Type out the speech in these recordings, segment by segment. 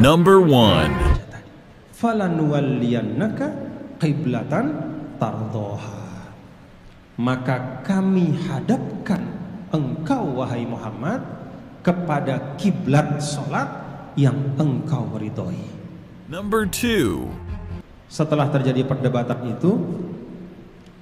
Number 1. Falanuwalliyannaka qiblatan tardoha. Maka kami hadapkan engkau wahai Muhammad kepada kiblat salat yang engkau ridhoi. Number 2. Setelah terjadi perdebatan itu,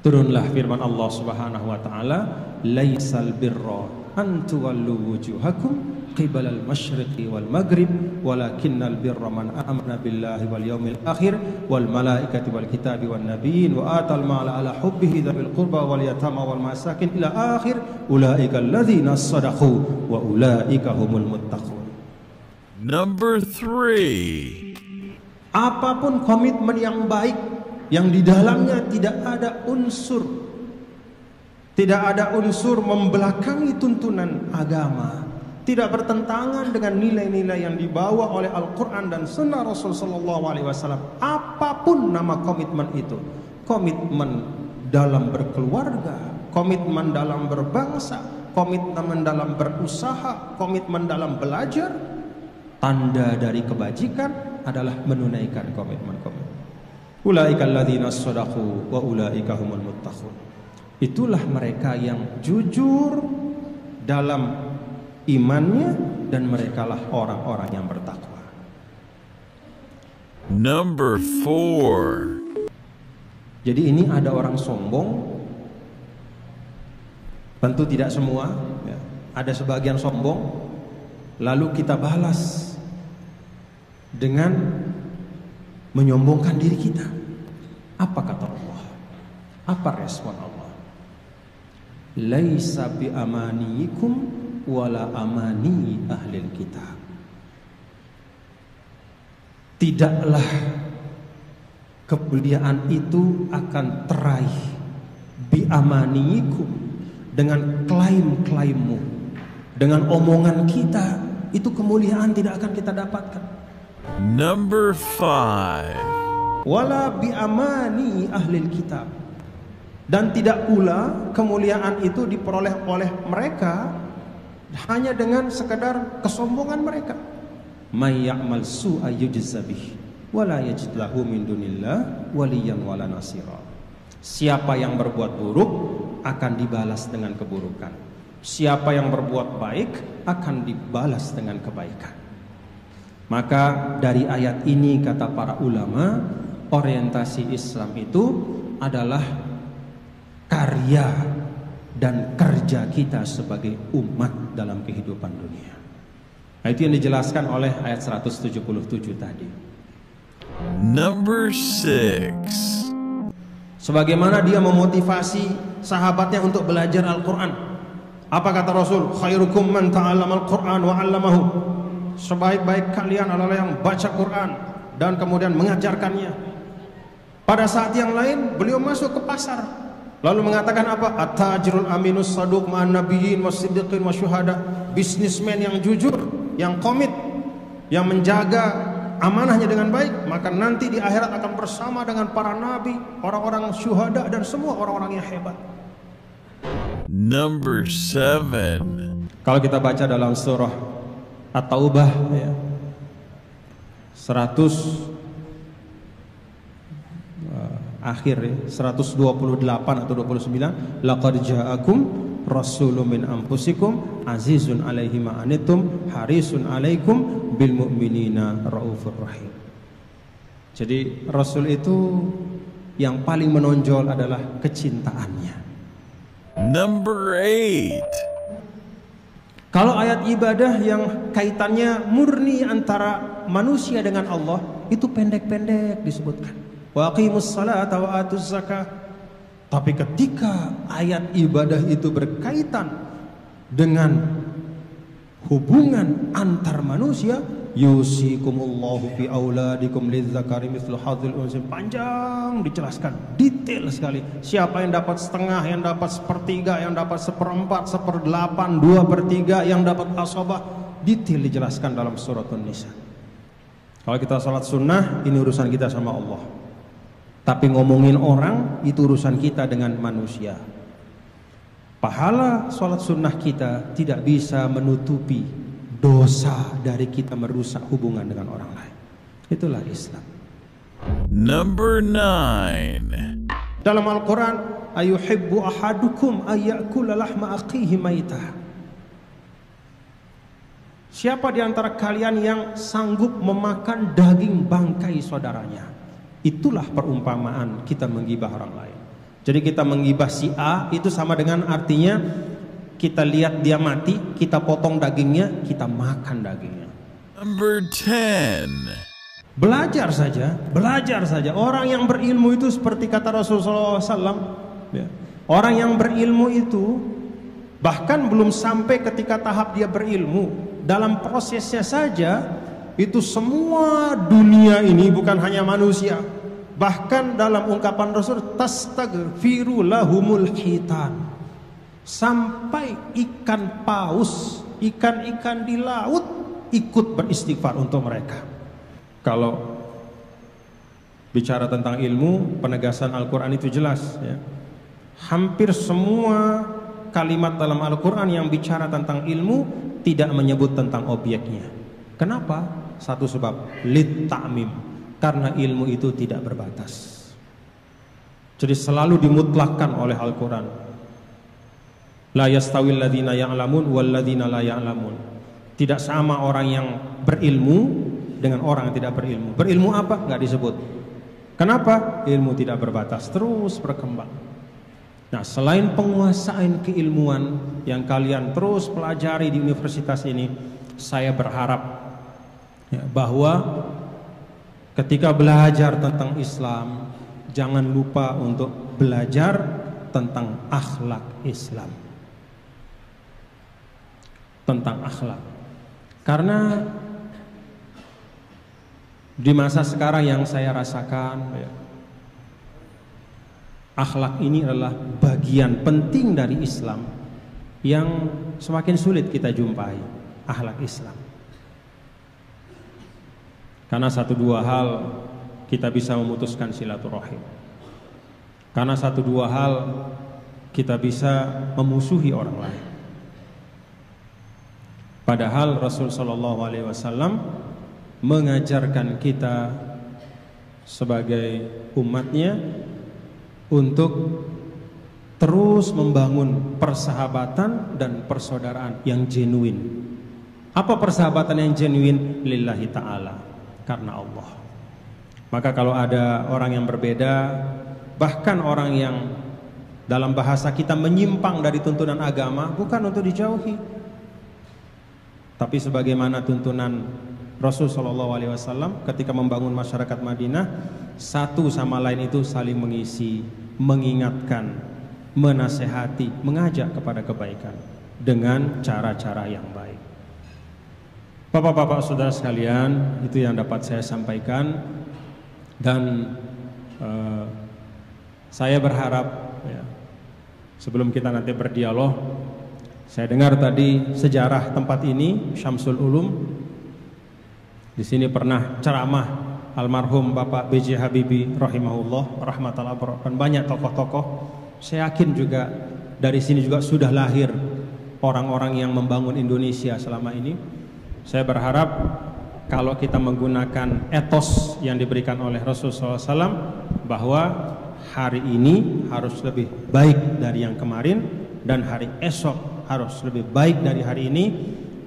turunlah firman Allah Subhanahu wa taala, laisal birra an tuwallu wujuhakum qibalal masyriqi wal maghrib walakinnal birra man amana billahi wal yawmil akhir wal malaikati wal kitabi wan nabiyyin wa atal mala ala hubbihi dzil qurba wal yatama wal masakin ila akhir ulaika alladzina shadaqu wa ulaika humul muttaqun. Number 3. Apapun komitmen yang baik yang di dalamnya tidak ada unsur membelakangi tuntunan agama, tidak bertentangan dengan nilai-nilai yang dibawa oleh Al-Quran dan Sunnah Rasul Sallallahu Alaihi Wasallam. Apapun nama komitmen itu, komitmen dalam berkeluarga, komitmen dalam berbangsa, komitmen dalam berusaha, komitmen dalam belajar, tanda dari kebajikan adalah menunaikan komitmen-komitmen. Ulaika alladzina shadaqu wa ulaika humul muttaqun. Itulah mereka yang jujur dalam imannya dan merekalah orang-orang yang bertakwa. Number 4. Jadi ini ada orang sombong, tentu tidak semua ya. Ada sebagian sombong, lalu kita balas dengan menyombongkan diri kita. Apa kata Allah? Apa respon Allah? Laisa bi amaniikum wala amani ahlil kitab. Tidaklah kemuliaan itu akan teraih bi amaniikum, dengan klaim-klaimmu, dengan omongan kita, itu kemuliaan tidak akan kita dapatkan. Number 5. Wala bi amani ahlil kitab. Dan tidak pula kemuliaan itu diperoleh oleh mereka hanya dengan sekadar kesombongan mereka. May ya'mal su'a yujza bih wa la yajid lahu min dunillah waliyan wala nasira. Siapa yang berbuat buruk akan dibalas dengan keburukan. Siapa yang berbuat baik akan dibalas dengan kebaikan. Maka dari ayat ini kata para ulama, orientasi Islam itu adalah karya dan kerja kita sebagai umat dalam kehidupan dunia. Nah, itu yang dijelaskan oleh ayat 177 tadi. Number 6. Sebagaimana dia memotivasi sahabatnya untuk belajar Al-Quran. Apa kata Rasul? Khairukum man ta'allama Al-Quran wa 'allamahu. Sebaik-baik kalian adalah yang baca Quran dan kemudian mengajarkannya. Pada saat yang lain beliau masuk ke pasar, lalu mengatakan apa? At-tajirul aminus saduq ma'an nabiyyin wasiddiqin wasyuhada. Bisnismen yang jujur, yang komit, yang menjaga amanahnya dengan baik, maka nanti di akhirat akan bersama dengan para nabi, orang-orang syuhada dan semua orang-orang yang hebat. Number 7. Kalau kita baca dalam surah At-Taubah ya, 100 akhir ya, 128 atau 29, laqad ja'akum rasulun min anfusikum azizun 'alaihi ma anittum harisun 'alaikum bil mu'minina raufur rahim. Jadi Rasul itu yang paling menonjol adalah kecintaannya. Number 8. Kalau ayat ibadah yang kaitannya murni antara manusia dengan Allah, itu pendek-pendek disebutkan. Wa aqimus salata wa atuz zakah. Tapi ketika ayat ibadah itu berkaitan dengan hubungan antar manusia, yusikumullahu fi auladikum lidzakari mithlu hadzil unsayayn, panjang dijelaskan, detail sekali. Siapa yang dapat setengah, yang dapat sepertiga, yang dapat seperempat, seperdelapan, 2/3, yang dapat asobah, detail dijelaskan dalam surat An-Nisa. Kalau kita salat sunnah, ini urusan kita sama Allah. Tapi ngomongin orang, itu urusan kita dengan manusia. Pahala sholat sunnah kita tidak bisa menutupi dosa dari kita merusak hubungan dengan orang lain. Itulah Islam. Number 9. Dalam Al-Quran, ayuhibbu ahadukum ayyakula lahma akhihi maitah. Siapa di antara kalian yang sanggup memakan daging bangkai saudaranya? Itulah perumpamaan kita menggibah orang lain. Jadi kita menggibah si A itu sama dengan artinya kita lihat dia mati, kita potong dagingnya, kita makan dagingnya. Number 10. Belajar saja. Orang yang berilmu itu seperti kata Rasulullah SAW, ya. Orang yang berilmu itu bahkan belum sampai ketika tahap dia berilmu, dalam prosesnya saja itu semua dunia ini bukan hanya manusia. Bahkan dalam ungkapan Rasul, tastaghfiru lahumul hitan. Sampai ikan paus, ikan-ikan di laut ikut beristighfar untuk mereka. Kalau bicara tentang ilmu, penegasan Al-Quran itu jelas, ya. Hampir semua kalimat dalam Al-Quran yang bicara tentang ilmu tidak menyebut tentang objeknya. Kenapa? Satu sebab, lit ta'mim, karena ilmu itu tidak berbatas. Jadi selalu dimutlakkan oleh Al-Quran. La yastawil ladzina ya'lamun wal ladzina la ya'lamun. Tidak sama orang yang berilmu dengan orang yang tidak berilmu. Berilmu apa? Nggak disebut. Kenapa? Ilmu tidak berbatas, terus berkembang. Nah, selain penguasaan keilmuan yang kalian terus pelajari di universitas ini, saya berharap ya, bahwa ketika belajar tentang Islam, jangan lupa untuk belajar tentang akhlak Islam. Tentang akhlak. Karena di masa sekarang yang saya rasakan, ya, akhlak ini adalah bagian penting dari Islam yang semakin sulit kita jumpai, akhlak Islam. Karena satu dua hal kita bisa memutuskan silaturahim. Karena satu dua hal kita bisa memusuhi orang lain. Padahal Rasul sallallahu alaihi wasallam mengajarkan kita sebagai umatnya untuk terus membangun persahabatan dan persaudaraan yang genuine. Apa persahabatan yang genuine? Lillahi ta'ala, karena Allah. Maka kalau ada orang yang berbeda, bahkan orang yang dalam bahasa kita menyimpang dari tuntunan agama, bukan untuk dijauhi, tapi sebagaimana tuntunan Rasul SAW ketika membangun masyarakat Madinah, satu sama lain itu saling mengisi, mengingatkan, menasehati, mengajak kepada kebaikan dengan cara-cara yang baik. Bapak-bapak saudara sekalian, itu yang dapat saya sampaikan. Dan saya berharap ya, sebelum kita nanti berdialog, saya dengar tadi sejarah tempat ini, Syamsul Ulum. Di sini pernah ceramah almarhum Bapak B.J. Habibie rahimahullah, rahmatullah, dan banyak tokoh-tokoh. Saya yakin juga dari sini juga sudah lahir orang-orang yang membangun Indonesia selama ini. Saya berharap kalau kita menggunakan etos yang diberikan oleh Rasulullah SAW, bahwa hari ini harus lebih baik dari yang kemarin dan hari esok harus lebih baik dari hari ini,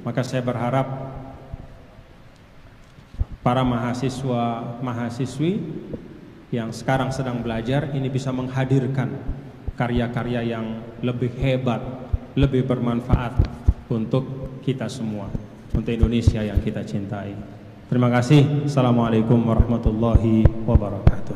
maka saya berharap para mahasiswa, mahasiswi yang sekarang sedang belajar ini bisa menghadirkan karya-karya yang lebih hebat, lebih bermanfaat untuk kita semua, untuk Indonesia yang kita cintai. Terima kasih. Assalamualaikum warahmatullahi wabarakatuh.